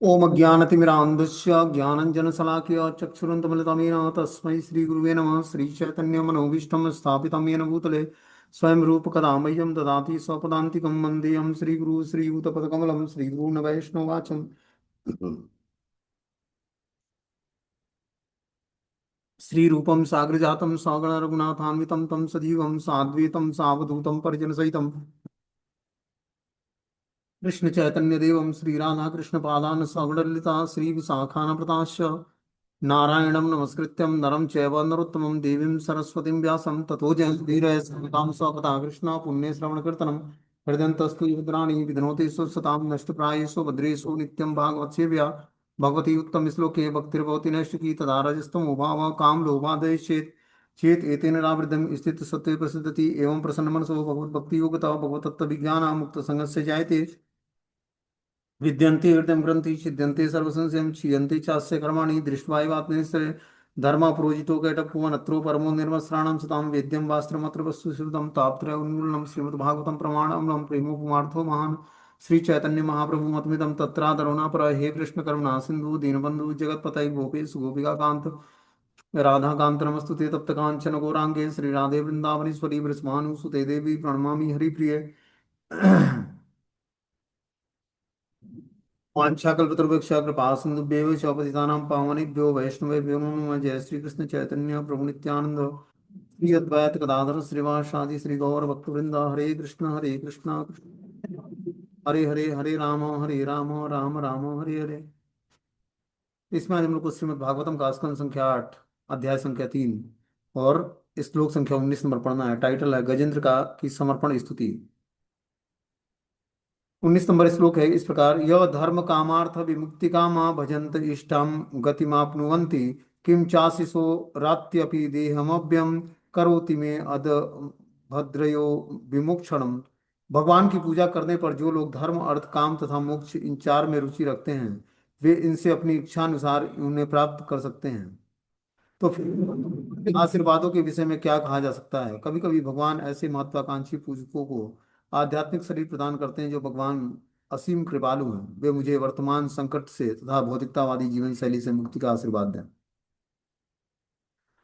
ओम अज्ञानतिमिरान्धस्य ज्ञानञ्जनशलाकया चक्षुरुन्मिलितमेन तस्मै श्रीगुरुवे नमः। श्रीचैतन्यमनोभीष्टं स्थापितं येन भूतले स्वयं रूपकदा मह्यं ददाति स्वपदान्तिकं वन्देऽहं श्रीगुरु श्रीयुतपदकमलं श्रीगुरून् वैष्णवाचम् श्रीरूपं साग्रजातं सगण रघुनाथान्वितं तं सजीवं साद्वैतं सावधूतं परिजनसहितं कृष्ण चैतन्य देवं श्री राधा कृष्ण पादान सगणललिता श्री विशाखानप्रताश्च नारायणं नमस्कृत्यं नरं चैव नरोत्तमं देवीं सरस्वतीं व्यासं ततो जयन्तीरय सतां स्वकथा कृष्ण पुण्यश्रवणकीर्तनं हृदयन्तस्तु युद्राणि विधनोति सुसतां नष्टप्रायेषु भद्रेषु नित्यं भागवत सेव्या भगवती उत्तम श्लोके भक्तिर्भवति नैष्टिकी तदा रजस्तम उभाव काम लोभादय चेत एतेन रावृद्धं स्थित सत्त्वे प्रसिद्धति एवं प्रसन्नमनसो भगवद्भक्ति योगता भगवतत्व विज्ञान मुक्त संगस्य जायते विद्यन्ते हृदय ग्रंथि छिद्यन्ते सर्वसंशयं क्षीयन्ते चास्य कर्माणि दृष्ट्वा एवात्मनिश्चय धर्म प्रोजितो कैटभुवनत्रो परमो निर्वस्त्राणां सतां वेद्यं वास्त्रमत्र वस्तु श्रुतं तापत्रय उन्मूलनं श्रीमद्भागवतं प्रमाणमलं प्रेमोपमार्थो महान् श्री चैतन्य महाप्रभु मतमिदं तत्रादरुणा पर हे कृष्ण करुणा सिंधु दीनबंधु जगतपतये गोपेश गोपिका कांत राधा कांत नमस्तु ते तप्त कांचन गौरांगे श्री राधे वृंदावनेश्वरी वृषभानुसुते देवी प्रणमामि हरिप्रिय वाञ्छाकल्पतरुभ्यश्च कृपा सिन्धुभ्येव च पतितानां पावनेभ्यो वैष्णवेभ्यो नमो नमः। जय श्री कृष्ण चैतन्य प्रभु नित्यानंद श्री अद्वैत गदाधर श्रीवासादि श्री गौर भक्तवृंद हरे कृष्ण हरे हरे हरे राम राम राम हरे हरे। इसमें आज हम लोग को श्रीमद् भागवतम का स्कंद संख्या 8 अध्याय संख्या 3 और श्लोक संख्या 19 नंबर पढ़ना है। टाइटल है गजेंद्र का की समर्पण स्तुति। 19 नंबर श्लोक है इस प्रकार यह धर्म कामार्थ विमुक्ति कामा भजंत इष्टम गतिमाप्नुवन्ति किम चाशिषो रात्यपि देहमव्यम करोति में अद भद्रयो विमुक्षणम। भगवान की पूजा करने पर जो लोग धर्म अर्थ काम तथा मोक्ष इन चार में रुचि रखते हैं वे इनसे अपनी इच्छा अनुसार उन्हें प्राप्त कर सकते हैं। तो फिर आशीर्वादों के विषय में क्या कहा जा सकता है। कभी कभी भगवान ऐसे महत्वाकांक्षी पूजकों को आध्यात्मिक शरीर प्रदान करते हैं जो भगवान असीम कृपालु हैं। वे मुझे वर्तमान संकट से तथा भौतिकतावादी जीवन शैली से मुक्ति का आशीर्वाद दें।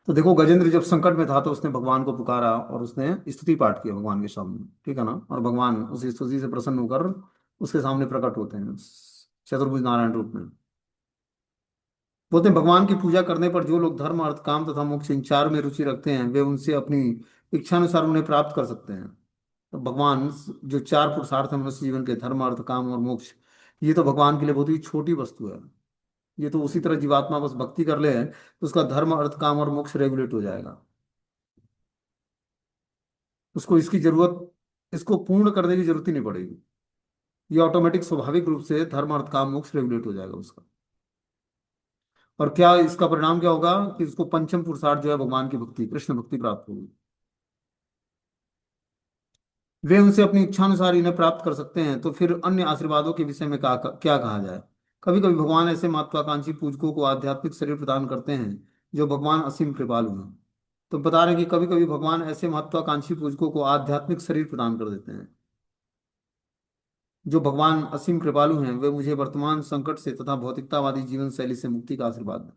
तो देखो गजेंद्र जब संकट में था तो उसने भगवान को पुकारा और उसने स्तुति पाठ किया भगवान के सामने, ठीक है ना। और भगवान उस स्तुति से प्रसन्न होकर उसके सामने प्रकट होते हैं चतुर्भुज नारायण रूप में। बोलते हैं भगवान की पूजा करने पर जो लोग धर्म अर्थ काम तथा मोक्ष इन चार में रुचि रखते हैं वे उनसे अपनी इच्छानुसार उन्हें प्राप्त कर सकते हैं। तो भगवान जो चार पुरुषार्थ है मनुष्य जीवन के धर्म अर्थ काम और मोक्ष, ये तो भगवान के लिए बहुत ही छोटी वस्तु है। ये तो उसी तरह जीवात्मा बस भक्ति कर ले तो उसका धर्म अर्थ काम और मोक्ष रेगुलेट हो जाएगा। उसको इसकी जरूरत इसको पूर्ण करने की जरूरत ही नहीं पड़ेगी। ये ऑटोमेटिक स्वाभाविक रूप से धर्म अर्थ काम मोक्ष रेगुलेट हो जाएगा उसका। और क्या इसका परिणाम क्या होगा कि उसको पंचम पुरुषार्थ जो है भगवान की भक्ति कृष्ण भक्ति प्राप्त होगी। वे उनसे अपनी इच्छानुसार इन्हें प्राप्त कर सकते हैं। तो फिर अन्य आशीर्वादों के विषय में क्या कहा जाए। कभी कभी भगवान ऐसे महत्वाकांक्षी पूजकों को आध्यात्मिक शरीर प्रदान करते हैं जो भगवान असीम कृपालु हैं। तो बता रहे हैं कि कभी कभी भगवान ऐसे महत्वाकांक्षी पूजकों को आध्यात्मिक शरीर प्रदान कर देते हैं जो भगवान असीम कृपालु हैं। वे मुझे वर्तमान संकट से तथा भौतिकतावादी जीवन शैली से मुक्ति का आशीर्वाद दें।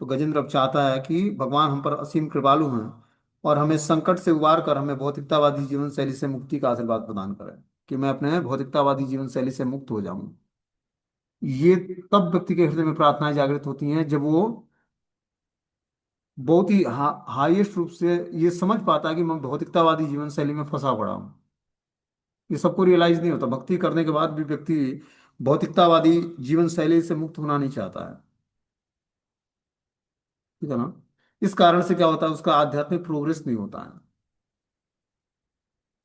तो गजेंद्र अब चाहता है कि भगवान हम पर असीम कृपालु हैं और हमें संकट से उबार कर हमें भौतिकतावादी जीवन शैली से मुक्ति का आशीर्वाद प्रदान करें कि मैं अपने भौतिकतावादी जीवन शैली से मुक्त हो जाऊं। ये तब व्यक्ति के हृदय में प्रार्थनाएं जागृत होती हैं जब वो बहुत ही हाईएस्ट रूप से ये समझ पाता है कि मैं भौतिकतावादी जीवन शैली में फंसा पड़ा हूँ। ये सबको रियलाइज नहीं होता। भक्ति करने के बाद भी व्यक्ति भौतिकतावादी जीवन शैली से मुक्त होना नहीं चाहता है, ठीक है ना। इस कारण से क्या होता है उसका आध्यात्मिक प्रोग्रेस नहीं होता है।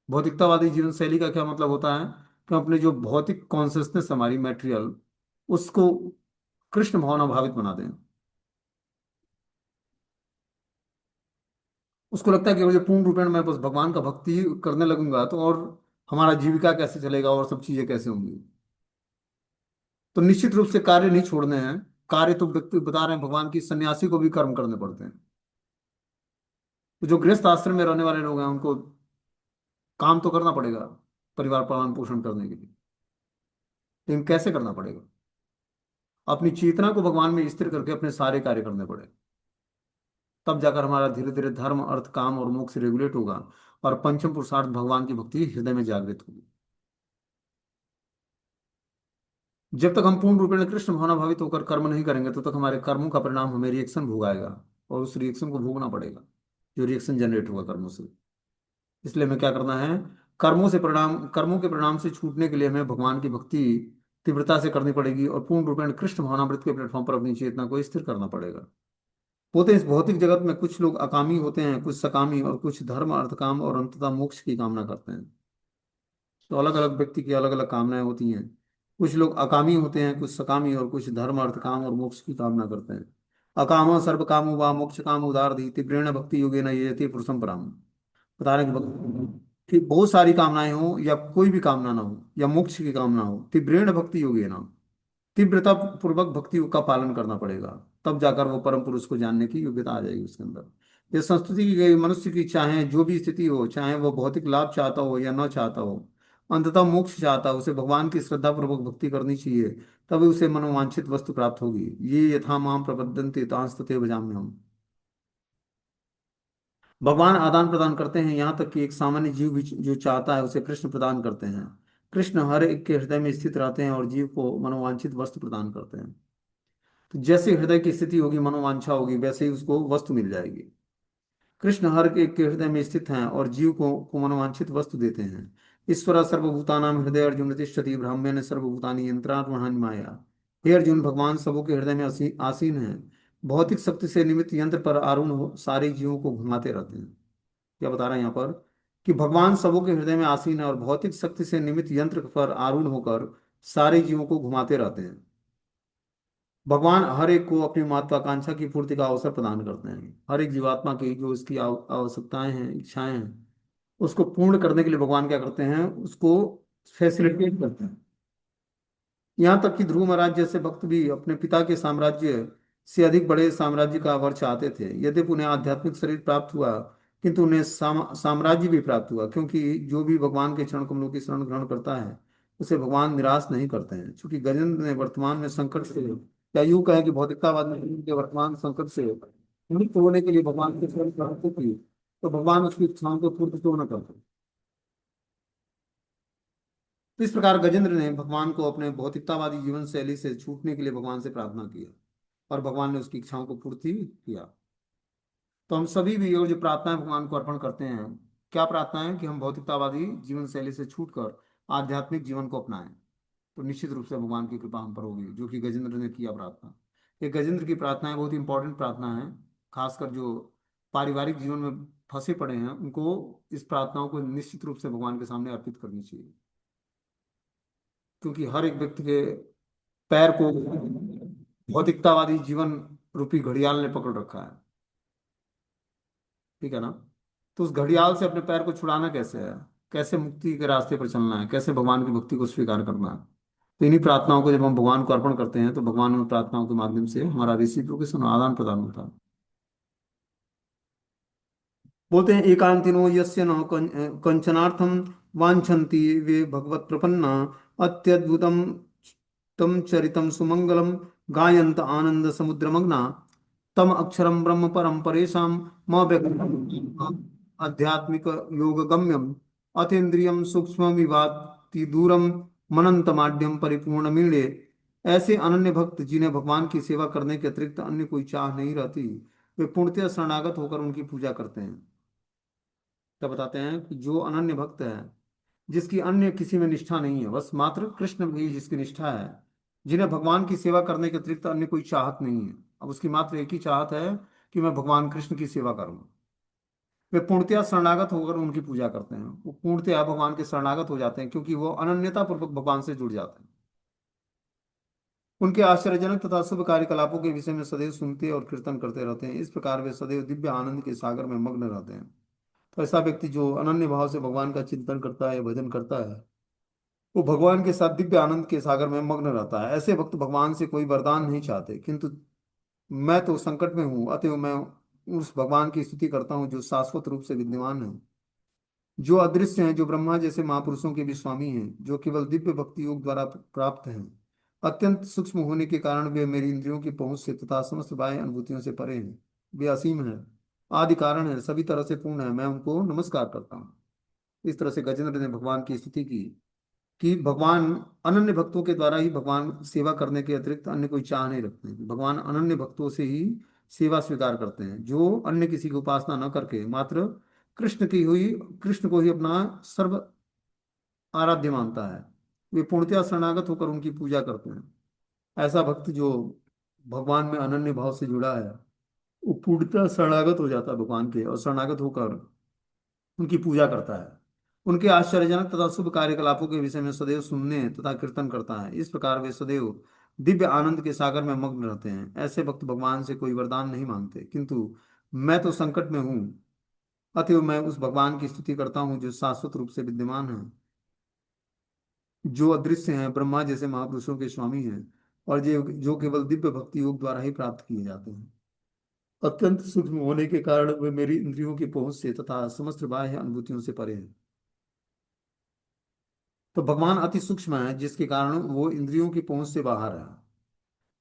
भौतिकतावादी जीवन शैली का क्या मतलब होता है कि हम अपने जो भौतिक कॉन्सियसनेस हमारी मेटेरियल उसको कृष्ण भावना भावित बना दें। उसको लगता है कि मुझे पूर्ण रूपेण मैं बस भगवान का भक्ति करने लगूंगा तो और हमारा जीविका कैसे चलेगा और सब चीजें कैसे होंगी। तो निश्चित रूप से कार्य नहीं छोड़ने हैं। कार्य तो व्यक्ति बता रहे हैं भगवान की सन्यासी को भी कर्म करने पड़ते हैं। तो जो गृहस्थ आश्रम में रहने वाले लोग हैं उनको काम तो करना पड़ेगा परिवार पालन पोषण करने के लिए, लेकिन कैसे करना पड़ेगा। अपनी चेतना को भगवान में स्थिर करके अपने सारे कार्य करने पड़े। तब जाकर हमारा धीरे धीरे धर्म, अर्थ, काम और मोक्ष रेगुलेट होगा और पंचम पुरुषार्थ भगवान की भक्ति हृदय में जागृत होगी। जब तक हम पूर्ण रूपेण कृष्ण भावना भावित होकर कर्म नहीं करेंगे तब तक हमारे कर्मों का परिणाम हमें रिएक्शन भोगाएगा और उस रिएक्शन को भोगना पड़ेगा, जो रिएक्शन जनरेट होगा कर्मों से। इसलिए हमें क्या करना है, कर्मों के परिणाम से छूटने के लिए हमें भगवान की भक्ति तीव्रता से करनी पड़ेगी और पूर्ण रूपेण कृष्ण भावनामृत के प्लेटफॉर्म पर अपनी चेतना को स्थिर करना पड़ेगा। होते इस भौतिक जगत में कुछ लोग अकामी होते हैं, कुछ सकामी, और कुछ धर्म, अर्थ, काम और अंततः मोक्ष की कामना करते हैं। तो अलग अलग व्यक्ति की अलग अलग कामनाएं होती हैं। कुछ लोग अकामी होते हैं, कुछ सकामी, और कुछ धर्म, अर्थ, काम और मोक्ष की कामना करते हैं। अकाम सर्व कामो वा मोक्ष काम उदारधि तीव्रेण भक्ति योगेन यति पुरुषम पराम। बता रहे हैं कि बहुत सारी कामनाएं हो या कोई भी कामना ना हो या मोक्ष की कामना हो, तीव्रेण भक्ति योगेन, तीव्रता पूर्वक भक्ति का पालन करना पड़ेगा। तब जाकर वो परम पुरुष को जानने की योग्यता आ जाएगी उसके अंदर। ये संस्तुति की गई मनुष्य की, चाहे जो भी स्थिति हो, चाहे वो भौतिक लाभ चाहता हो या न चाहता हो, अंततः मोक्ष चाहता हो, उसे भगवान की श्रद्धा पूर्वक भक्ति करनी चाहिए। तभी उसे मनोवांछित वस्तु प्राप्त होगी। ये यथा माम प्रपद्यन्ते तांस तथैव भजाम्यहम् हम। भगवान आदान प्रदान करते हैं, यहाँ तक कि एक सामान्य जीव भी जो चाहता है उसे कृष्ण प्रदान करते हैं। कृष्ण हर एक के हृदय में स्थित रहते हैं और जीव को मनोवांछित वस्तु प्रदान करते हैं। तो जैसे हृदय की स्थिति होगी, मनोवांछा होगी, वैसे ही उसको वस्तु मिल जाएगी। कृष्ण हर एक के हृदय में स्थित हैं और जीव को मनोवांछित वस्तु देते हैं। ईश्वर सर्वभूतानाम हृदय अर्जुन तिष्ठति ब्राह्मण सर्वभूतानि यंत्रात्महानि माया। हे अर्जुन, भगवान सबों के हृदय में आसीन हैं। भौतिक शक्ति से निमित्त यंत्र पर आरूढ़ हो सारे जीवों को घुमाते रहते हैं। क्या बता रहा है यहाँ पर, कि भगवान सबों के हृदय में आसीन है और भौतिक शक्ति से निमित्त यंत्र पर आरूढ़ होकर सारे जीवों को घुमाते रहते हैं। भगवान हर एक को अपनी महत्वाकांक्षा की पूर्ति का अवसर प्रदान करते हैं। हर एक जीवात्मा की जो इसकी आवश्यकताएं हैं, इच्छाएं हैं, उसको पूर्ण करने के लिए भगवान क्या करते हैं, उसको फैसिलिटेट करते हैं। यहाँ तक कि ध्रुव महाराज जैसे भक्त भी अपने पिता के साम्राज्य से अधिक बड़े साम्राज्य का वर चाहते थे। यद्यपि उन्हें आध्यात्मिक शरीर प्राप्त हुआ, किंतु उन्हें साम्राज्य भी प्राप्त हुआ, क्योंकि जो भी भगवान के चरण कमलों की शरण ग्रहण करता है उसे भगवान निराश नहीं करते हैं। क्योंकि गजेंद्र ने वर्तमान में संकट से, या यूं कहें कि भौतिकतावाद में के वर्तमान संकट से मुक्त होने के लिए भगवान के शरण ग्रहण की, तो भगवान उसकी इच्छाओं को पूर्ण क्यों न करते। तो इस प्रकार गजेंद्र ने भगवान को अपने भौतिकतावादी जीवन शैली से छूटने के लिए भगवान से प्रार्थना किया और भगवान ने उसकी इच्छाओं को पूर्ति किया। तो हम सभी भी और जो प्रार्थनाएं भगवान को अर्पण करते हैं, क्या प्रार्थना है, कि हम भौतिकतावादी जीवन शैली से छूटकर आध्यात्मिक जीवन को अपनाएं। तो निश्चित रूप से भगवान की कृपा हम पर होगी, जो कि गजेंद्र ने किया प्रार्थना। ये गजेंद्र की प्रार्थना है, बहुत ही इंपॉर्टेंट प्रार्थना है। खासकर जो पारिवारिक जीवन में फंसे पड़े हैं उनको इस प्रार्थनाओं को निश्चित रूप से भगवान के सामने अर्पित करनी चाहिए। क्योंकि हर एक व्यक्ति के पैर को भौतिकतावादी जीवन रूपी घड़ियाल ने पकड़ रखा है। ठीक है ना। तो उस घड़ियाल से अपने पैर को छुड़ाना कैसे है, कैसे मुक्ति के रास्ते पर चलना है, कैसे भगवान की भक्ति को स्वीकार करना है। तो इन्हीं प्रार्थनाओं को जब हम भगवान को अर्पण करते हैं तो भगवान उन प्रार्थनाओं के माध्यम से हमारा रिसिप्रोकेशन, आदान प्रदान होता है। बोलते हैं एकांतिनो यस्य न कंचनार्थम वांछन्ति वे भगवत प्रपन्ना अत्यद्भुतम तम चरितम सुमंगलम गायंत आनंद समुद्रमग्ना तम अक्षरम ब्रह्म परम परेशान म व्यक्त आध्यात्मिक योग गम्यम अतीन्द्रियम सूक्ष्म विभाति दूरम मनंतमाड्यम परिपूर्ण मीणे। ऐसे अनन्य भक्त जिन्हें भगवान की सेवा करने के अतिरिक्त अन्य कोई चाह नहीं रहती, वे पूर्णतः शरणागत होकर उनकी पूजा करते हैं। क्या बताते हैं, कि जो अनन्य भक्त है, जिसकी अन्य किसी में निष्ठा नहीं है, बस मात्र कृष्ण में ही जिसकी निष्ठा है, जिन्हें भगवान की सेवा करने के अतिरिक्त अन्य कोई चाहत नहीं है, अब उसकी मात्र एक ही चाहत है कि मैं भगवान कृष्ण की सेवा करूं, वे पूर्णतया शरणागत होकर उनकी पूजा करते हैं। वो पूर्णतया भगवान के शरणागत हो जाते हैं, क्योंकि वो अनन्यता पूर्वक भगवान से जुड़ जाते हैं। उनके आश्चर्यजनक तथा शुभ कार्यकलापों के विषय में सदैव सुनते और कीर्तन करते रहते हैं। इस प्रकार वे सदैव दिव्य आनंद के सागर में मग्न रहते हैं। तो ऐसा व्यक्ति जो अनन्य भाव से भगवान का चिंतन करता है, भजन करता है, वो भगवान के साथ दिव्य आनंद के सागर में मग्न रहता है। ऐसे भक्त भगवान से कोई वरदान नहीं चाहते, किंतु मैं तो संकट में हूँ, अतएव मैं उस भगवान की स्तुति करता हूँ जो शाश्वत रूप से विद्यमान है, जो अदृश्य हैं, जो ब्रह्मा जैसे महापुरुषों के भी स्वामी हैं, जो केवल दिव्य भक्ति योग द्वारा प्राप्त हैं, अत्यंत सूक्ष्म होने के कारण वे मेरी इंद्रियों की पहुंच से तथा समस्त बाह्य अनुभूतियों से परे हैं। वे असीम है, आदि कारण है, सभी तरह से पूर्ण है, मैं उनको नमस्कार करता हूँ। इस तरह से गजेंद्र ने भगवान की स्तुति की कि भगवान अनन्य भक्तों के द्वारा ही भगवान सेवा करने के अतिरिक्त अन्य कोई चाह नहीं रखते हैं। भगवान अनन्य भक्तों से ही सेवा स्वीकार करते हैं, जो अन्य किसी की उपासना न करके मात्र कृष्ण की हुई कृष्ण को ही अपना सर्व आराध्य मानता है। वे पूर्णतया शरणागत होकर उनकी पूजा करते हैं। ऐसा भक्त जो भगवान में अनन्य भाव से जुड़ा है, वो पूर्णतः शरणागत हो जाता है भगवान के, और शरणागत होकर उनकी पूजा करता है। उनके आश्चर्यजनक तथा शुभ कार्यकलापों के विषय में सदैव सुनने तथा कीर्तन करता है। इस प्रकार वे सदैव दिव्य आनंद के सागर में मग्न रहते हैं। ऐसे भक्त भगवान से कोई वरदान नहीं मांगते, किंतु मैं तो संकट में हूँ, अतएव मैं उस भगवान की स्तुति करता हूँ जो शाश्वत रूप से विद्यमान है, जो अदृश्य हैं, ब्रह्मा जैसे महापुरुषों के स्वामी हैं, और जो केवल दिव्य भक्ति योग द्वारा ही प्राप्त किए जाते हैं। अत्यंत सूक्ष्म होने के कारण वे मेरी इंद्रियों की पहुंच से तथा समस्त बाह्य अनुभूतियों से परे हैं। तो भगवान अति सूक्ष्म है, जिसके कारण वो इंद्रियों की पहुंच से बाहर है।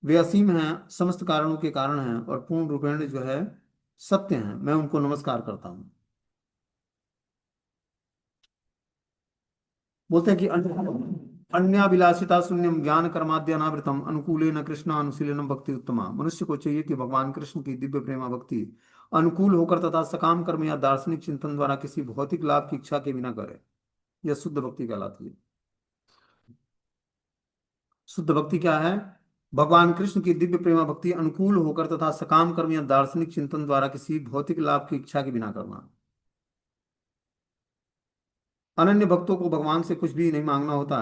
वे असीम हैं, समस्त कारणों के कारण हैं, और पूर्ण रूपेण जो है सत्य हैं, मैं उनको नमस्कार करता हूँ। बोलते हैं कि अन्याभिलाषिता शून्यम ज्ञान कर्माद्य अनावृतम अनुकूलेन कृष्ण अनुशीलनम भक्ति उत्तमा। मनुष्य को चाहिए कि भगवान कृष्ण की दिव्य प्रेमा भक्ति अनुकूल होकर तथा सकाम कर्म या दार्शनिक चिंतन द्वारा किसी भौतिक लाभ की इच्छा के बिना करे। यह शुद्ध भक्ति कहलाती है। शुद्ध भक्ति क्या है? भगवान कृष्ण की दिव्य प्रेमा भक्ति अनुकूल होकर तथा सकाम कर्म या दार्शनिक चिंतन द्वारा किसी भौतिक लाभ की इच्छा के बिना करना। अनन्य भक्तों को भगवान से कुछ भी नहीं मांगना होता,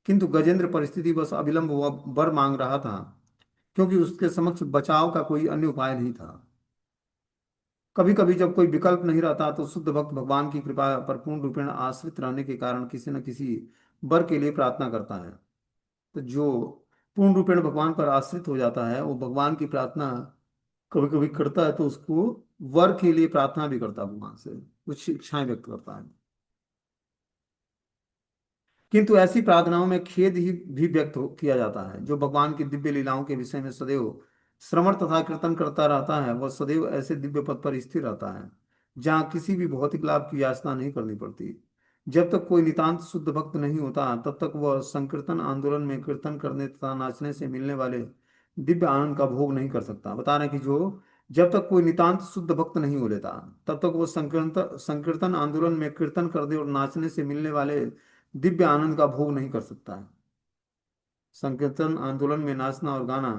किंतु गजेंद्र परिस्थिति बस अविलंब वह वर मांग रहा था, क्योंकि उसके समक्ष बचाव का कोई अन्य उपाय नहीं था। कभी कभी जब कोई विकल्प नहीं रहता, तो शुद्ध भक्त भगवान की कृपा पर पूर्ण रूपेण आश्रित रहने के कारण किसी न किसी वर के लिए प्रार्थना करता है। तो जो पूर्ण रूपेण भगवान पर आश्रित हो जाता है, वो भगवान की प्रार्थना कभी कभी करता है, तो उसको वर के लिए प्रार्थना भी करता है, भगवान से कुछ इच्छाएं व्यक्त करता है। किंतु ऐसी प्रार्थनाओं में खेद ही भी किया जाता है। जो भगवान की दिव्य लीलाओं के विषय में सदैव श्रवण तथा कीर्तन करता रहता है, वह सदैव ऐसे दिव्य पद पर स्थिर रहता है जहाँ किसी भी भौतिक लाभ की याचना नहीं करनी पड़ती। जब तक कोई नितांत शुद्ध भक्त नहीं होता, तब तक वह संकीर्तन आंदोलन में कीर्तन करने तथा नाचने से मिलने वाले दिव्य आनंद का भोग नहीं कर सकता। बता रहे हैं कि जो जब तक कोई नितांत शुद्ध भक्त नहीं हो लेता, तब तक वो संकीर्तन संकीर्तन आंदोलन में कीर्तन करने और नाचने से मिलने वाले दिव्य आनंद का भोग नहीं कर सकता है। संकीर्तन आंदोलन में नाचना और गाना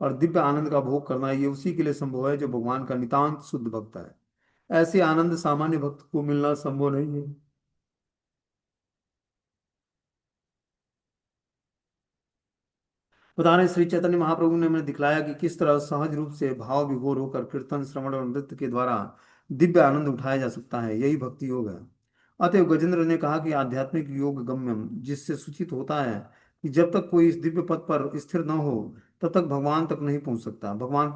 और दिव्य आनंद का भोग करना, ये उसी के लिए संभव है जो भगवान का नितांत शुद्ध भक्त है। ऐसे आनंद सामान्य भक्त को मिलना संभव नहीं है। बता रहे श्री चैतन्य महाप्रभु ने हमें दिखलाया कि किस तरह सहज रूप से भाव विभोर होकर कीर्तन श्रवण और नृत्य के द्वारा दिव्य आनंद उठाया जा सकता है। यही भक्ति योग है। अतएव गजेंद्र ने कहा कि आध्यात्मिक योग गम्यम, जिससे सूचित होता है कि जब तक कोई इस दिव्य पद पर स्थिर न हो, तब तक भगवान तक नहीं पहुंच सकता। भगवान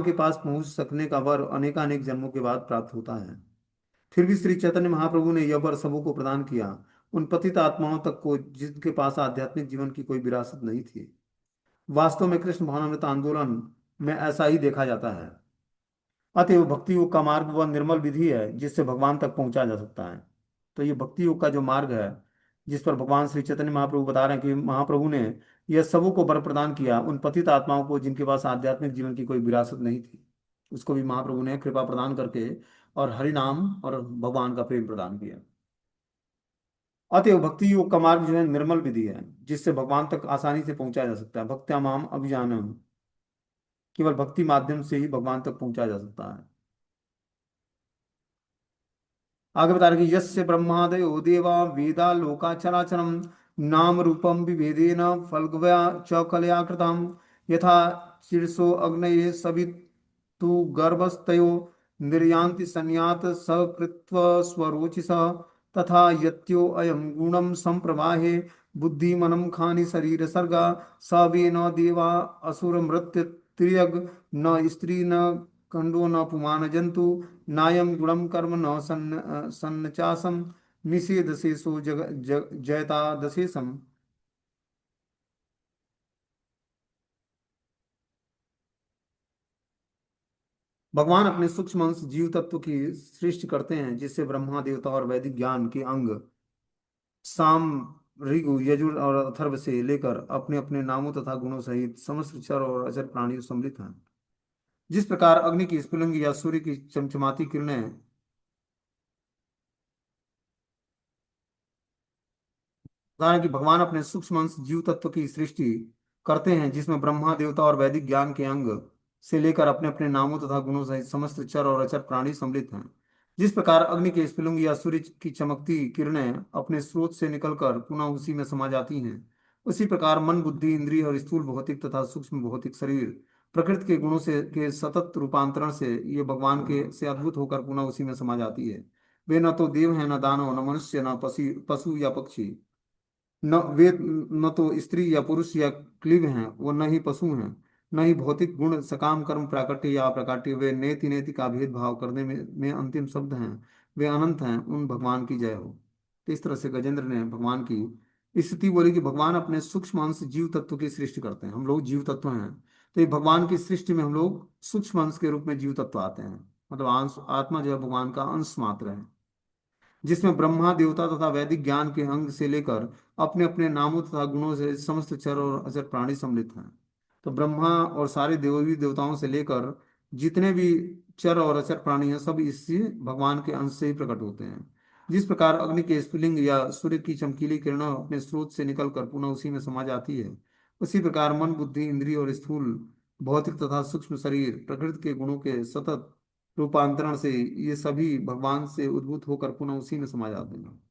के पास पहुंच सकने का वर अनेकानेक जन्मों के बाद प्राप्त होता है। फिर भी श्री चैतन्य महाप्रभु ने यह वर सबों को प्रदान किया, उन पतित आत्माओं तक को जिनके पास आध्यात्मिक जीवन की कोई विरासत नहीं थी। वास्तव में कृष्ण भावनामृत आंदोलन में ऐसा ही देखा जाता है। अतएव भक्ति योग का मार्ग वह निर्मल विधि है जिससे भगवान तक पहुंचा जा सकता है। तो ये भक्ति योग का जो मार्ग है, जिस पर भगवान श्री चैतन्य महाप्रभु बता रहे हैं कि महाप्रभु ने यह सबों को वर प्रदान किया, उन पतित आत्माओं को जिनके पास आध्यात्मिक जीवन की कोई विरासत नहीं थी, उसको भी महाप्रभु ने कृपा प्रदान करके और हरि नाम और भगवान का प्रेम प्रदान किया। अतएव भक्ति योग का मार्ग जो है निर्मल विधि है, जिससे भगवान तक आसानी से पहुंचा जा सकता है। भक्त्या माम अभिजानम, केवल भक्ति माध्यम से ही भगवान तक पहुंचा जा सकता है। आगे बता रहे कि यस्य ब्रह्मादयो देवा वेदा लोका चराचरम नाम रूपम विभेदेन फल्गव्या च कलया कृतम यथा शीर्षो अग्नये सवितु गर्भस्तयो निर्यान्ति संयात सकृत्व स्वरोचिष तथा यत्यो अयं गुणम संप्रवाहे बुद्धिमनं खानि शरीर सर्गा स वे न देवा असुर मृत्य त्रियग न स्त्री न खंडो न पुमान जंतु नायम गुणम कर्म न सन्नचासम निषेध शेषो जयता दशेशम। भगवान अपने सूक्ष्म अंश जीव तत्व की सृष्टि करते हैं, जिससे ब्रह्मा देवता और वैदिक ज्ञान के अंग साम, ऋगु, यजुर और अथर्व से लेकर अपने अपने नामों तथा गुणों सहित समस्त चर और अचर प्राणी सम्मिलित हैं। जिस प्रकार अग्नि की स्फुलिंग या सूर्य की चमचमाती किरणें, कारण कि भगवान अपने सूक्ष्म अंश जीव तत्व की सृष्टि करते हैं, जिसमें ब्रह्मा देवता और वैदिक ज्ञान के अंग से लेकर अपने अपने नामों तथा गुणों सहित समस्त चर और अचर प्राणी सम्मिलित हैं। जिस प्रकार अग्नि के स्फुलिंग या सूर्य की चमकती किरणें अपने स्रोत से निकलकर पुनः उसी में समा जाती हैं, उसी प्रकार मन, बुद्धि, इंद्रिय और स्थूल भौतिक तथा सूक्ष्म भौतिक शरीर प्रकृति के गुणों से के सतत रूपांतरण से ये भगवान के से अद्भुत होकर पुनः उसी में समा जाती है। वे न तो देव हैं, न दानव, न मनुष्य, न पशु पशु या पक्षी, न वे न तो स्त्री या पुरुष या क्लीब हैं, वो न ही पशु हैं, न ही भौतिक गुण सकाम कर्म प्राकट्य या अप्राकट्य। वे नेति नेति का भेदभाव करने में अंतिम शब्द हैं। वे अनंत हैं। उन भगवान की जय हो। तो इस तरह से गजेंद्र ने भगवान की स्थिति बोली कि भगवान अपने सूक्ष्म अंश जीव तत्व की सृष्टि करते हैं। हम लोग जीव तत्व हैं, तो ये भगवान की सृष्टि में हम लोग सूक्ष्म अंश के रूप में जीव तत्व आते हैं। मतलब अंश, आत्मा जो है भगवान का अंश मात्र है, जिसमें ब्रह्मा देवता तथा वैदिक ज्ञान के अंग से लेकर अपने अपने नामों तथा गुणों से समस्त चर और अचर प्राणी सम्मिलित हैं। तो ब्रह्मा और सारे देवी देवताओं से लेकर जितने भी चर और अचर प्राणी हैं, सब इसी भगवान के अंश से ही प्रकट होते हैं। जिस प्रकार अग्नि के स्फुलिंग या सूर्य की चमकीली किरणें अपने स्रोत से निकलकर पुनः उसी में समा जाती है, उसी प्रकार मन, बुद्धि, इंद्रिय और स्थूल भौतिक तथा सूक्ष्म शरीर प्रकृति के गुणों के सतत रूपांतरण से ये सभी भगवान से उद्भूत होकर पुनः उसी में समा जाते हैं।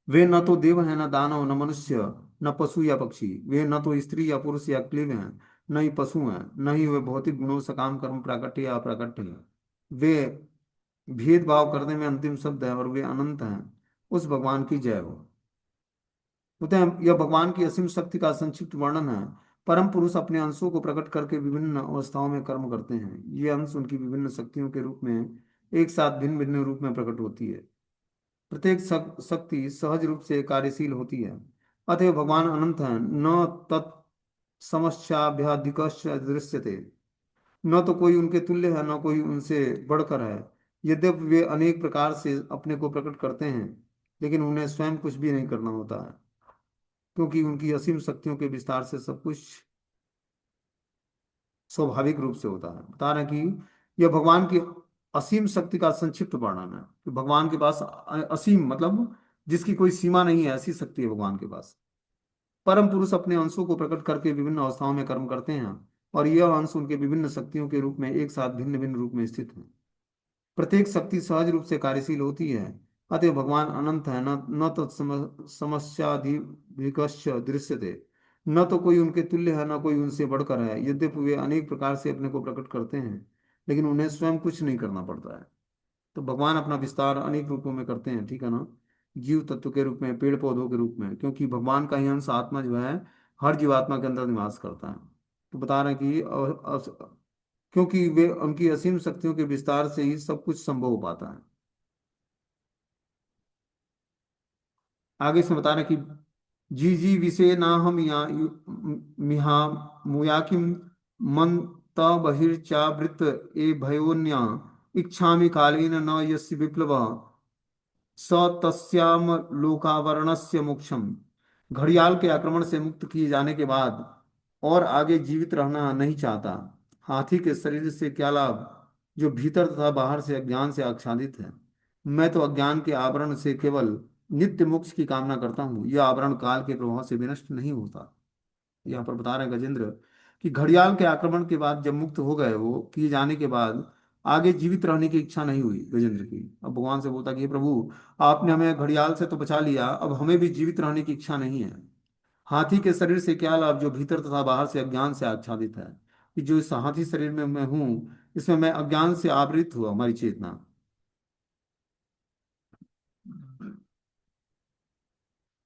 वे न तो देव हैं, न दानव, न मनुष्य, न पशु या पक्षी। वे न तो स्त्री या पुरुष या क्लीब हैं, न ही पशु हैं, न ही वे भौतिक गुणों से काम कर्म प्राकट्य या अप्राकट्य हैं। वे भेदभाव करने में अंतिम शब्द है और वे अनंत हैं। उस भगवान की जय हो। होते हैं, यह भगवान की असीम शक्ति का संक्षिप्त वर्णन है। परम पुरुष अपने अंशों को प्रकट करके विभिन्न अवस्थाओं में कर्म करते हैं। ये अंश उनकी विभिन्न शक्तियों के रूप में एक साथ भिन्न भिन्न रूप में प्रकट होती है। प्रत्येक शक्ति सहज रूप से कार्यशील होती है। अतएव भगवान अनंत हैं। न तत् समस्याभ्याधिकश्च दृश्यते। न तो कोई उनके तुल्य है, न कोई उनसे बढ़कर है। यद्यपि वे अनेक प्रकार से अपने को प्रकट करते हैं, लेकिन उन्हें स्वयं कुछ भी नहीं करना होता है, क्योंकि उनकी असीम शक्तियों के विस्तार से सब कुछ स्वाभाविक रूप से होता है। बता रहे हैं कि यह भगवान की असीम शक्ति का संक्षिप्त वर्णन है कि भगवान के पास असीम मतलब जिसकी कोई सीमा नहीं है, ऐसी शक्ति है भगवान के पास। परम पुरुष अपने अंशों को प्रकट करके विभिन्न अवस्थाओं में कर्म करते हैं, और यह अंश उनके विभिन्न शक्तियों के रूप में एक साथ भिन्न भिन्न रूप में स्थित है। प्रत्येक शक्ति सहज रूप से कार्यशील होती है। अतः भगवान अनंत है। न न तो समस्याधिकश्च दृश्यते। न तो कोई उनके तुल्य है, न कोई उनसे बढ़कर है। यद्यपि वे अनेक प्रकार से अपने को प्रकट करते हैं, लेकिन उन्हें स्वयं कुछ नहीं करना पड़ता है। तो भगवान अपना विस्तार अनेक रूपों में करते हैं, ठीक है ना। जीव तत्व के रूप में, पेड़ पौधों के रूप में, क्योंकि भगवान का ही अंश आत्मा जो है हर जीवात्मा के अंदर निवास करता है। तो बता रहे हैं कि क्योंकि वे उनकी असीम शक्तियों के विस्तार से ही सब कुछ संभव हो पाता है। आगे से बता रहे हैं कि जी जी विषे ना हम या मिहा मुयाकिम मन त बहिर्चावृत ए भयोन्या इच्छामि कालेन न यस्य विप्लव स तस्याम लोकावरणस्य मोक्षम। घड़ियाल के आक्रमण से मुक्त किए जाने के बाद और आगे जीवित रहना नहीं चाहता। हाथी के शरीर से क्या लाभ, जो भीतर तथा बाहर से अज्ञान से आच्छादित है। मैं तो अज्ञान के आवरण से केवल नित्य मोक्ष की कामना करता हूँ। यह आवरण काल के प्रभाव से विनष्ट नहीं होता। यहाँ पर बता रहे हैं गजेंद्र कि घड़ियाल के आक्रमण के बाद जब मुक्त हो गए, वो किए जाने के बाद आगे जीवित रहने की इच्छा नहीं हुई गजेंद्र की। अब भगवान से बोलता कि हे प्रभु, आपने हमें घड़ियाल से तो बचा लिया, अब हमें भी जीवित रहने की इच्छा नहीं है। हाथी के शरीर से क्या लाभ, जो भीतर तथा बाहर से अज्ञान से आच्छादित है। कि जो इस हाथी शरीर में मैं हूँ, इसमें मैं अज्ञान से आवृत हुआ, हमारी चेतना।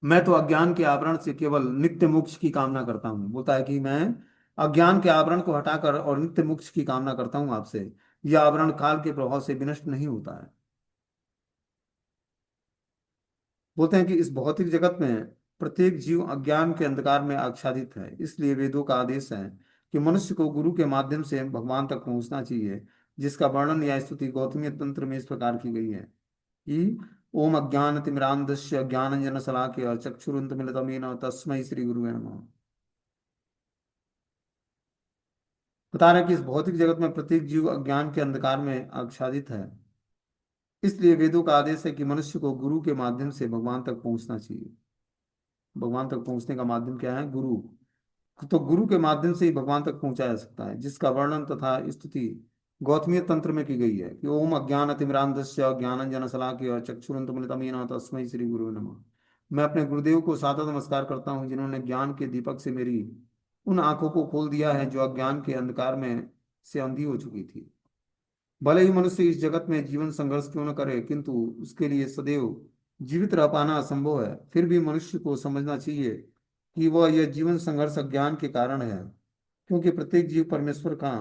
मैं तो अज्ञान के आवरण से केवल नित्य मोक्ष की कामना करता हूँ। बोलता है कि मैं अज्ञान के आवरण को हटाकर और नित्य मोक्ष की कामना करता हूँ आपसे। यह आवरण काल के प्रभाव से विनष्ट नहीं होता है। बोलते हैं कि इस भौतिक जगत में प्रत्येक जीव अज्ञान के अंधकार में आच्छादित है। इसलिए वेदों का आदेश है कि मनुष्य को गुरु के माध्यम से भगवान तक पहुंचना चाहिए, जिसका वर्णन या स्तुति गौतमीय तंत्र में इस प्रकार की गई है कि ओम अज्ञानतिमिरान्धस्य ज्ञानांजनशलाकया चक्षुरुन्मीलितं येन तस्मै श्री गुरुवे नमः। बता रहे हैं कि इस भौतिक जगत में प्रत्येक जीव अज्ञान के अंधकार में आच्छादित है। इसलिए वेदों का आदेश है कि मनुष्य को गुरु के माध्यम से भगवान तक पहुंचना चाहिए। भगवान तक पहुंचने का माध्यम क्या है? गुरु। तो गुरु के माध्यम से ही भगवान तक पहुंचा जा सकता है, जिसका वर्णन तथा स्तुति गौतमीय तंत्र में की गई है कि ओम अज्ञानतिमिरान्धस्य ज्ञानांजनशलाकया चक्षुरुन्मीलितं येन तस्मै श्री गुरुवे नमः। मैं अपने गुरुदेव को सादर नमस्कार करता हूँ, जिन्होंने ज्ञान के दीपक से मेरी उन आंखों को खोल दिया है जो अज्ञान के अंधकार में से अंधी हो चुकी थी। भले ही मनुष्य इस जगत में जीवन संघर्ष क्यों न करे, किंतु उसके लिए सदैव जीवित रह पाना असंभव है। फिर भी मनुष्य को समझना चाहिए कि वह यह जीवन संघर्ष अज्ञान के कारण है, क्योंकि प्रत्येक जीव परमेश्वर का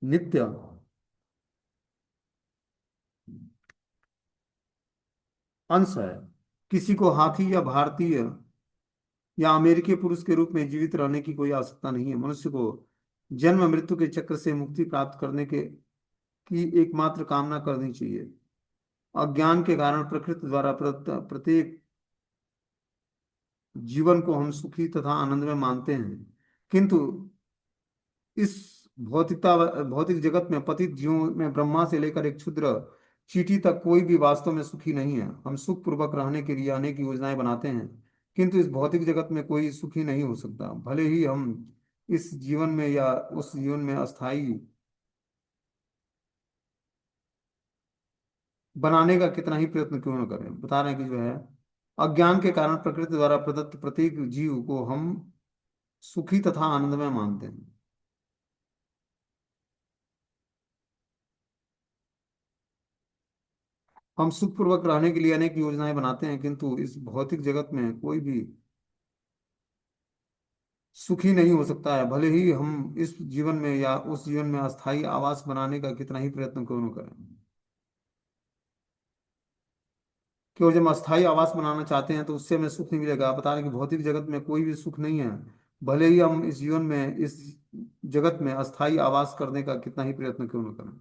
नित्य अंश है। किसी को हाथी या भारतीय या अमेरिकी पुरुष के रूप में जीवित रहने की कोई आवश्यकता नहीं है। मनुष्य को जन्म मृत्यु के चक्र से मुक्ति प्राप्त करने के की एकमात्र कामना करनी चाहिए। अज्ञान के कारण प्रकृति द्वारा प्रत्येक जीवन को हम सुखी तथा आनंदमय मानते हैं, किंतु इस भौतिक जगत में पतित जीवों में ब्रह्मा से लेकर एक क्षुद्र चींटी तक कोई भी वास्तव में सुखी नहीं है। हम सुख पूर्वक रहने के लिए अनेक योजनाएं बनाते हैं, किंतु इस भौतिक जगत में कोई सुखी नहीं हो सकता, भले ही हम इस जीवन में या उस जीवन में अस्थाई बनाने का कितना ही प्रयत्न क्यों न करें। बता रहे हैं कि जो है अज्ञान के कारण प्रकृति द्वारा प्रदत्त प्रत्येक जीव को हम सुखी तथा आनंदमय मानते हैं। हम सुखपूर्वक रहने के लिए अनेक योजनाएं बनाते हैं, किंतु इस भौतिक जगत में कोई भी सुखी नहीं हो सकता है, भले ही हम इस जीवन में या उस जीवन में अस्थायी आवास बनाने का कितना ही प्रयत्न क्यों न करें। केवल जब हम अस्थायी आवास बनाना चाहते हैं तो उससे हमें सुख नहीं मिलेगा। बता रहे हैं कि भौतिक जगत में कोई भी सुख नहीं है, भले ही हम इस जीवन में इस जगत में अस्थायी आवास करने का कितना ही प्रयत्न क्यों न करें।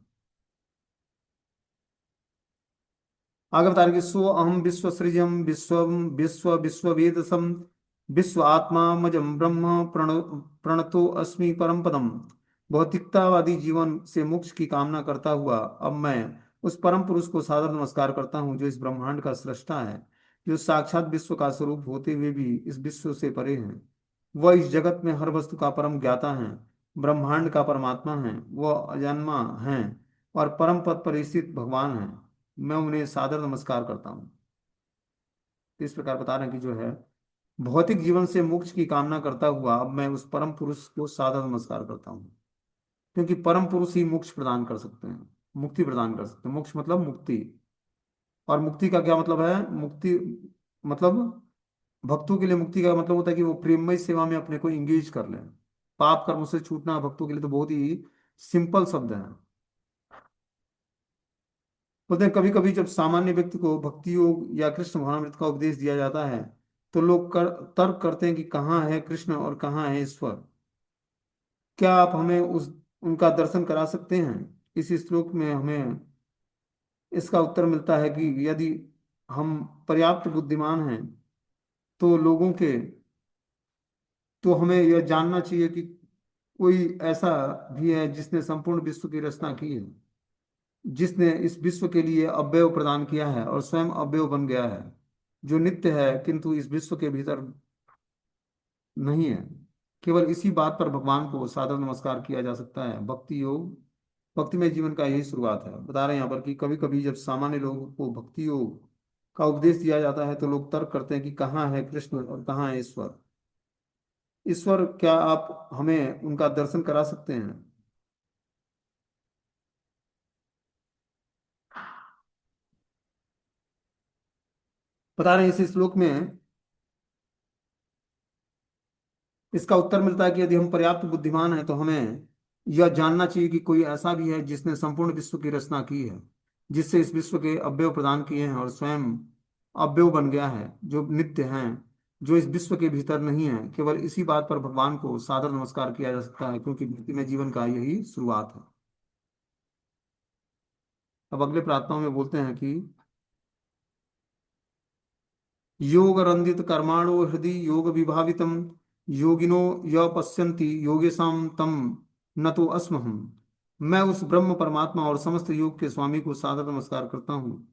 आगे बता रहे कि सो अहम विश्व सृजम विश्व विश्व विश्ववेदसम विश्व आत्मा मजम ब्रह्म प्रणतो अस्मि परम पदम। भौतिकतावादी जीवन से मोक्ष की कामना करता हुआ अब मैं उस परम पुरुष को सादर नमस्कार करता हूँ, जो इस ब्रह्मांड का सृष्टा है, जो साक्षात विश्व का स्वरूप होते हुए भी इस विश्व से परे है। वह इस जगत में हर वस्तु का परम ज्ञाता है, ब्रह्मांड का परमात्मा है, वह अजन्मा है और परम पद पर स्थित भगवान है। मैं उन्हें सादर नमस्कार करता हूँ। इस प्रकार बता रहे हैं कि जो है भौतिक जीवन से मोक्ष की कामना करता हुआ अब मैं उस परम पुरुष को सादर नमस्कार करता हूँ, क्योंकि परम पुरुष ही मोक्ष प्रदान कर सकते हैं, मुक्ति प्रदान कर सकते हैं। मोक्ष मतलब मुक्ति, और मुक्ति का क्या मतलब है? मुक्ति मतलब भक्तों के लिए मुक्ति का मतलब होता है कि वो प्रेममय सेवा में अपने को इंगेज कर लें। पाप कर्म से छूटना भक्तों के लिए तो बहुत ही सिंपल शब्द है। बोलते हैं कभी कभी जब सामान्य व्यक्ति को भक्ति योग या कृष्ण भावनामृत का उपदेश दिया जाता है तो लोग तर्क करते हैं कि कहाँ है कृष्ण और कहाँ है ईश्वर। क्या आप हमें उस उनका दर्शन करा सकते हैं? इस श्लोक में हमें इसका उत्तर मिलता है कि यदि हम पर्याप्त बुद्धिमान हैं तो लोगों के तो हमें यह जानना चाहिए कि कोई ऐसा भी है जिसने संपूर्ण विश्व की रचना की है, जिसने इस विश्व के लिए अवयव प्रदान किया है और स्वयं अवयव बन गया है, जो नित्य है किंतु इस विश्व के भीतर नहीं है। केवल इसी बात पर भगवान को सादर नमस्कार किया जा सकता है। भक्ति योग भक्तिमय जीवन का यही शुरुआत है। बता रहे हैं यहाँ पर कि कभी कभी जब सामान्य लोगों को भक्ति योग का उपदेश दिया जाता है तो लोग तर्क करते हैं कि कहाँ है कृष्ण और कहाँ है ईश्वर। ईश्वर क्या आप हमें उनका दर्शन करा सकते हैं? बता रहे हैं इस श्लोक में इसका उत्तर मिलता है कि यदि हम पर्याप्त बुद्धिमान हैं तो हमें यह जानना चाहिए कि कोई ऐसा भी है जिसने संपूर्ण विश्व की रचना की है, जिससे इस विश्व के अवयव प्रदान किए हैं और स्वयं अवयव बन गया है, जो नित्य हैं, जो इस विश्व के भीतर नहीं है, केवल इसी बात पर भगवान को सादर नमस्कार किया जा सकता है, क्योंकि भक्ति में जीवन का यही शुरुआत है। अब अगले प्रार्थनाओं में बोलते हैं कि योग रंदित कर्माणो हृदि योग विभावितम योगिनो य पश्यन्ति योगेशम तम न तो अस्महम। मैं उस ब्रह्म परमात्मा और समस्त योग के स्वामी को सादर नमस्कार करता हूँ,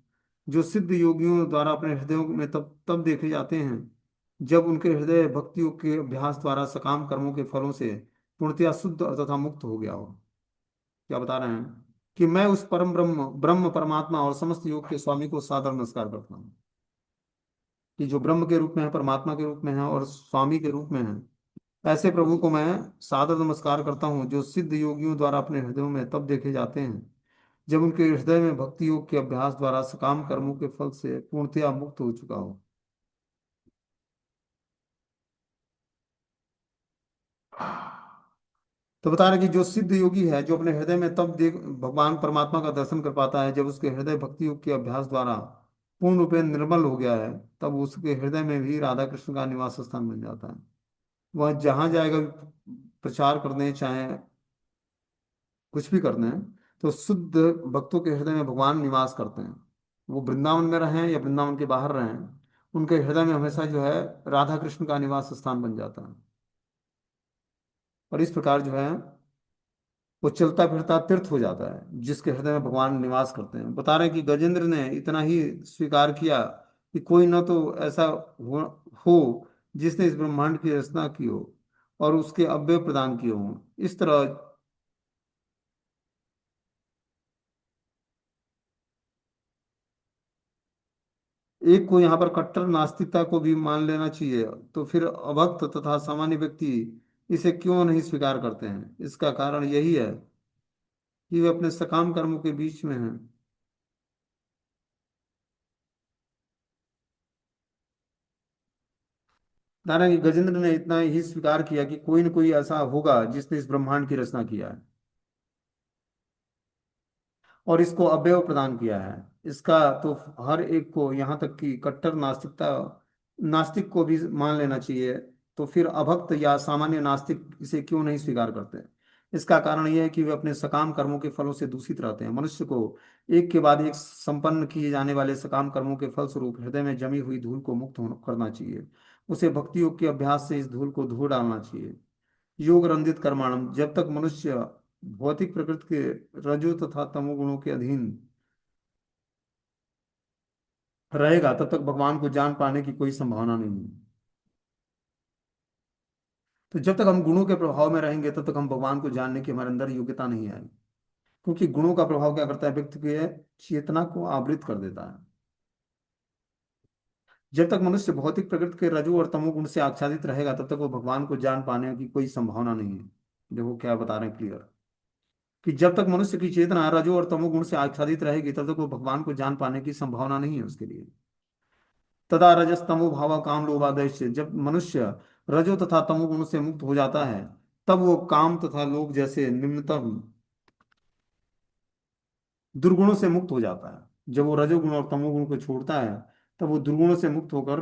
जो सिद्ध योगियों द्वारा अपने हृदयों में तब तब देखे जाते हैं जब उनके हृदय भक्ति योग के अभ्यास द्वारा सकाम कर्मों के फलों से पूर्णतया शुद्ध तथा मुक्त हो गया हो। क्या बता रहे हैं कि मैं उस परम ब्रह्म ब्रह्म परमात्मा और समस्त योग के स्वामी को सादर नमस्कार करता हूँ, कि जो ब्रह्म के रूप में है, परमात्मा के रूप में है और स्वामी के रूप में है, ऐसे प्रभु को मैं सादर नमस्कार करता हूँ, जो सिद्ध योगियों द्वारा अपने हृदयों में तब देखे जाते हैं जब उनके हृदय में भक्ति योग के अभ्यास द्वारा सकाम कर्मों के फल से पूर्णतया मुक्त हो चुका हो। तो बता रहे कि जो सिद्ध योगी है, जो अपने हृदय में तब देख भगवान परमात्मा का दर्शन कर पाता है जब उसके हृदय भक्ति योग के अभ्यास द्वारा पूर्ण रूप में निर्मल हो गया है, तब उसके हृदय में भी राधा कृष्ण का निवास स्थान बन जाता है। वह जहां जाएगा, प्रचार करने चाहे कुछ भी करते हैं, तो शुद्ध भक्तों के हृदय में भगवान निवास करते हैं। वो वृंदावन में रहें या वृंदावन के बाहर रहें, उनके हृदय में हमेशा जो है राधा कृष्ण का निवास स्थान बन जाता है। और इस प्रकार जो है वो चलता फिरता तीर्थ हो जाता है, जिसके हृदय में भगवान निवास करते हैं। बता रहे हैं कि गजेंद्र ने इतना ही स्वीकार किया कि कोई न तो ऐसा हो जिसने इस ब्रह्मांड की रचना की हो और उसके अव्यय प्रदान किए हों। इस तरह एक को यहाँ पर कट्टर नास्तिकता को भी मान लेना चाहिए, तो फिर अभक्त तथा सामान्य व्यक्ति इसे क्यों नहीं स्वीकार करते हैं? इसका कारण यही है कि वे अपने सकाम कर्मों के बीच में हैं। नारायण गजेंद्र ने इतना ही स्वीकार किया कि कोई न कोई ऐसा होगा जिसने इस ब्रह्मांड की रचना किया है और इसको अवयव प्रदान किया है। इसका तो हर एक को, यहाँ तक कि कट्टर नास्तिकता नास्तिक को भी मान लेना चाहिए। तो फिर अभक्त या सामान्य नास्तिक इसे क्यों नहीं स्वीकार करते? इसका कारण यह है कि वे अपने सकाम कर्मों के फलों से दूषित रहते हैं। मनुष्य को एक के बाद एक संपन्न किए जाने वाले सकाम कर्मों के फलस्वरूप हृदय में जमी हुई धूल को मुक्त करना चाहिए। उसे भक्ति योग के अभ्यास से इस धूल को धो डालना चाहिए। योग रंजित कर्माणम, जब तक मनुष्य भौतिक प्रकृति के रजो तथा तमो गुणों के अधीन रहेगा, तब तक भगवान को जान पाने की कोई संभावना नहीं है। तो जब तक हम गुणों के प्रभाव में रहेंगे, तब तक हम भगवान को जानने की हमारे अंदर योग्यता नहीं आएगी। क्योंकि गुणों का प्रभाव क्या करता है? व्यक्ति के चेतना को आवृत कर देता है। जब तक मनुष्य भौतिक प्रकृति के रजो और तमो गुण से आच्छादित रहेगा, तब तक वो भगवान को जान पाने की कोई संभावना नहीं है। देखो क्या बता रहे हैं क्लियर, कि जब तक मनुष्य की चेतना रजो और तमोगुण से आच्छादित रहेगी, तब तक वो भगवान को जान पाने की संभावना नहीं है उसके लिए। तदा रजस तमो भाव काम लोभादेश, जब मनुष्य रजो तथा तमोगुण से मुक्त हो जाता है, तब वो काम तथा लोभ जैसे निम्नतम दुर्गुणों से मुक्त हो जाता है। जब वो रजोगुण और तमोगुण को छोड़ता है, तब वो दुर्गुणों से मुक्त होकर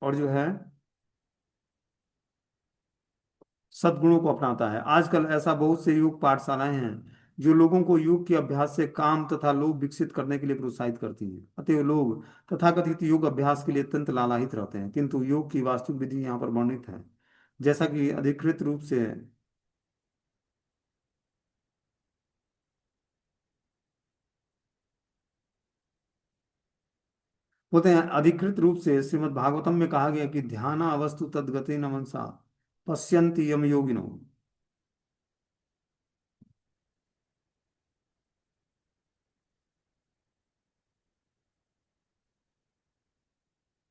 और जो है सद्गुणों को अपनाता है। आजकल ऐसा बहुत से योग पाठशालाएं हैं जो लोगों को योग के अभ्यास से काम तथा लोभ विकसित करने के लिए प्रोत्साहित करती हैं। अतः लोग तथाकथित योग अभ्यास के लिए अत्यंत लालायित रहते हैं, किंतु योग की वास्तविक विधि यहाँ पर वर्णित है, जैसा कि अधिकृत रूप से होते हैं। अधिकृत रूप से श्रीमद् भागवतम में कहा गया कि ध्यान अवस्तु तद्गति न मनसा पश्यन्ति यम योगिनो।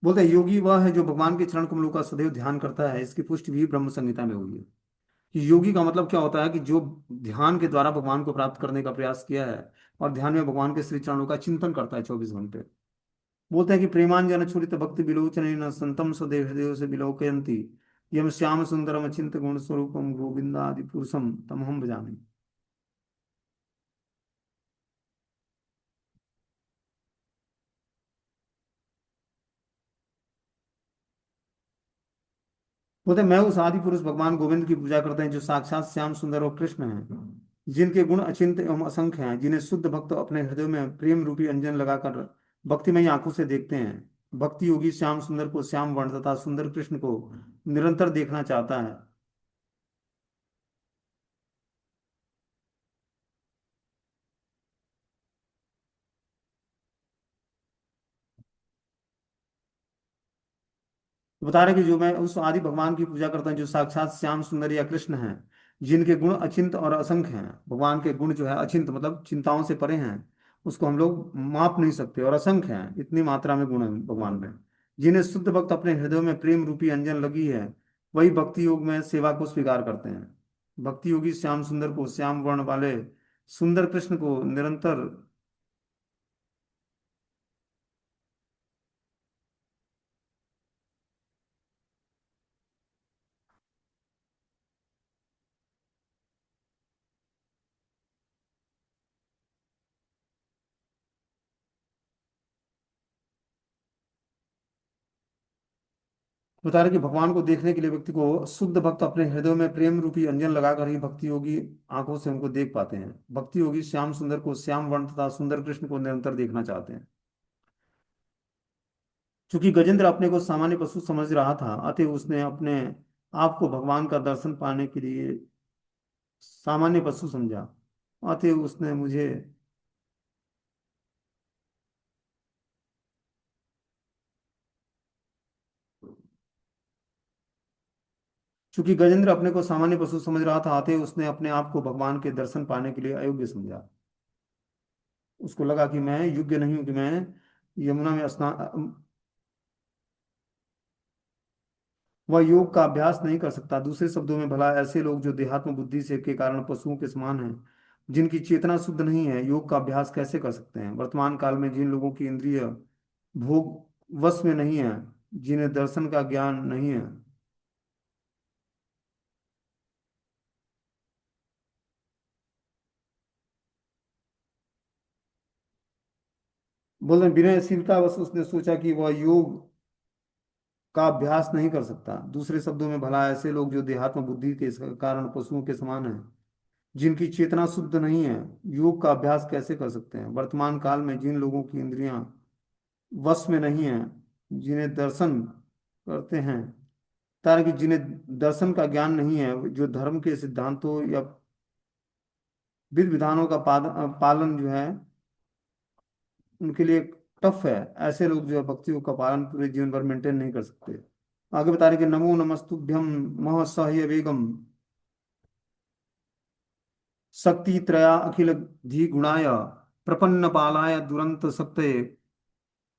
बोलते हैं योगी वह है जो भगवान के चरण कमलों का सदैव ध्यान करता है। इसकी पुष्टि भी ब्रह्म संहिता में हुई है। कि योगी का मतलब क्या होता है? कि जो ध्यान के द्वारा भगवान को प्राप्त करने का प्रयास किया है और ध्यान में भगवान के श्री चरणों का चिंतन करता है 24 घंटे। बोलते हैं कि प्रेमांजन छुरित भक्ति विलोचन न संतम सदैव हृदय से विलोकयंती यम श्याम सुंदरम अचिंत गुण स्वरूपम गोविंदादि पुरुषम तमहम भजामि। बोलते मैं उस आदि पुरुष भगवान गोविंद की पूजा करते हैं जो साक्षात श्याम सुंदर और कृष्ण हैं, जिनके गुण अचिंत्य एवं असंख्य हैं, जिन्हें शुद्ध भक्त अपने हृदय में प्रेम रूपी अंजन लगाकर भक्तिमयी आंखों से देखते हैं। भक्ति योगी श्याम सुंदर को श्याम वर्ण तथा सुंदर कृष्ण को निरंतर देखना चाहता है। तो बता रहे कि जो मैं उस आदि भगवान की पूजा करता हूँ जो साक्षात श्याम सुंदर या कृष्ण हैं, जिनके गुण अचिंत और असंख्य हैं। भगवान के गुण जो है अचिंत मतलब चिंताओं से परे हैं, उसको हम लोग माप नहीं सकते, और असंख्य हैं, इतनी मात्रा में गुण है भगवान में। जिन्हें शुद्ध भक्त अपने हृदय में प्रेम रूपी अंजन लगी है, वही भक्ति योग में सेवा को स्वीकार करते हैं। भक्ति योगी श्याम सुंदर को श्याम वर्ण वाले सुंदर कृष्ण को निरंतर। बता रहे कि भगवान को देखने के लिए व्यक्ति को शुद्ध भक्त अपने हृदय में प्रेम रूपी अंजन लगाकर ही भक्ति योगी आंखों से उनको देख पाते हैं। भक्ति योगी श्याम सुंदर को श्याम वर्ण तथा सुंदर कृष्ण को निरंतर देखना चाहते हैं। चूंकि गजेंद्र अपने को सामान्य पशु समझ रहा था, अतः उसने अपने आप को भगवान का दर्शन पाने के लिए सामान्य पशु समझा। अतः उसने मुझे चूंकि गजेंद्र अपने को सामान्य पशु समझ रहा था, अतः उसने अपने आप को भगवान के दर्शन पाने के लिए अयोग्य समझा। उसको लगा कि मैं योग्य नहीं हूं कि मैं यमुना में स्नान, वह योग का अभ्यास नहीं कर सकता। दूसरे शब्दों में, भला ऐसे लोग जो देहात्म बुद्धि से के कारण पशुओं के समान हैं, जिनकी चेतना शुद्ध नहीं है, योग का अभ्यास कैसे कर सकते हैं? वर्तमान काल में जिन लोगों की इंद्रिय भोग वश में नहीं है, जिन्हें दर्शन का ज्ञान नहीं है। बोल रहे विनयशीलता बस उसने सोचा कि वह योग का अभ्यास नहीं कर सकता। दूसरे शब्दों में, भला ऐसे लोग जो देहात्म बुद्धि के कारण पशुओं के समान हैं, जिनकी चेतना शुद्ध नहीं है, योग का अभ्यास कैसे कर सकते हैं? वर्तमान काल में जिन लोगों की इंद्रियां वश में नहीं है, जिन्हें दर्शन करते हैं, ताकि जिन्हें दर्शन का ज्ञान नहीं है, जो धर्म के सिद्धांतों या विधि विधानों का पालन जो है उनके लिए टफ है, ऐसे लोग जो है भक्तियों का पालन पूरे जीवन भर मेंटेन नहीं कर सकते। आगे बता रहे कि नमो नमस्तुभ्यं महसह्य वेगम शक्ति त्रया अखिल धी गुणाय प्रपन्न पालाय दुरंत सत्ते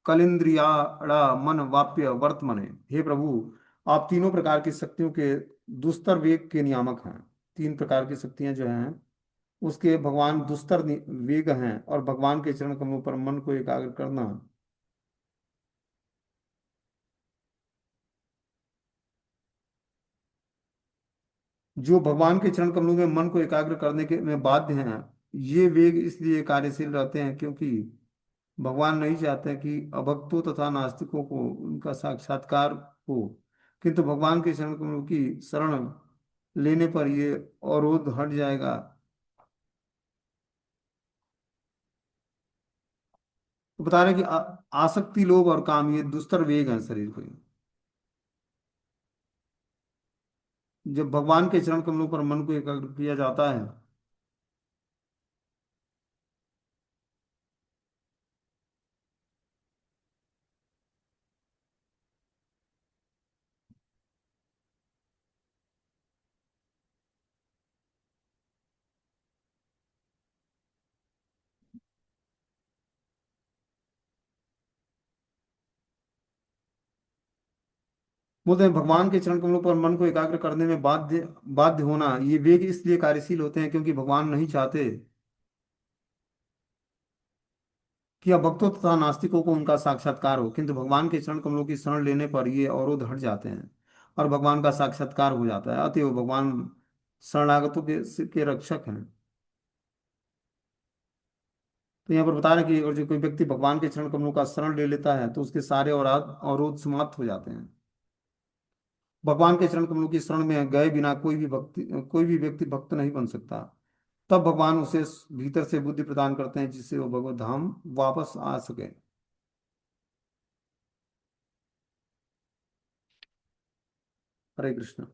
कलिंद्रियाड़ा मन वाप्य वर्तमने। हे प्रभु, आप तीनों प्रकार की शक्तियों के दुस्तर वेग के नियामक हैं। तीन प्रकार की शक्तियां जो हैं उसके भगवान दुस्तर वेग हैं, और भगवान के चरण कमलों पर मन को एकाग्र करना। जो भगवान के चरण कमलों में मन को एकाग्र करने के में बाध्य हैं, ये वेग इसलिए कार्यशील रहते हैं क्योंकि भगवान नहीं चाहते कि अभक्तों तथा नास्तिकों को उनका साक्षात्कार हो, किंतु भगवान के शरण कमलों की शरण लेने पर ये अवरोध हट जाएगा। तो बता रहे हैं कि आसक्ति लोभ और काम ये दुस्तर वेग हैं शरीर के। जब भगवान के चरण कमलों पर मन को एकाग्र किया जाता है, बोलते हैं भगवान के चरण कमलों पर मन को एकाग्र करने में बाध्य बाध्य होना, ये वेग इसलिए कार्यशील होते हैं क्योंकि भगवान नहीं चाहते कि भक्तों तथा नास्तिकों को उनका साक्षात्कार हो, किंतु भगवान के चरण कमलों की शरण लेने पर ये अवरोध हट जाते हैं और भगवान का साक्षात्कार हो जाता है। अतएव भगवान शरणागतों के रक्षक हैं। तो यहाँ पर बता रहे हैं कि और जो कोई व्यक्ति भगवान के चरण कमलों का शरण ले लेता है तो उसके सारे और अवरोध समाप्त हो जाते हैं। भगवान के चरण कमलों की शरण में गए बिना कोई भी व्यक्ति भक्त नहीं बन सकता। तब भगवान उसे भीतर से बुद्धि प्रदान करते हैं जिससे वो भगवत धाम वापस आ सके। हरे कृष्ण।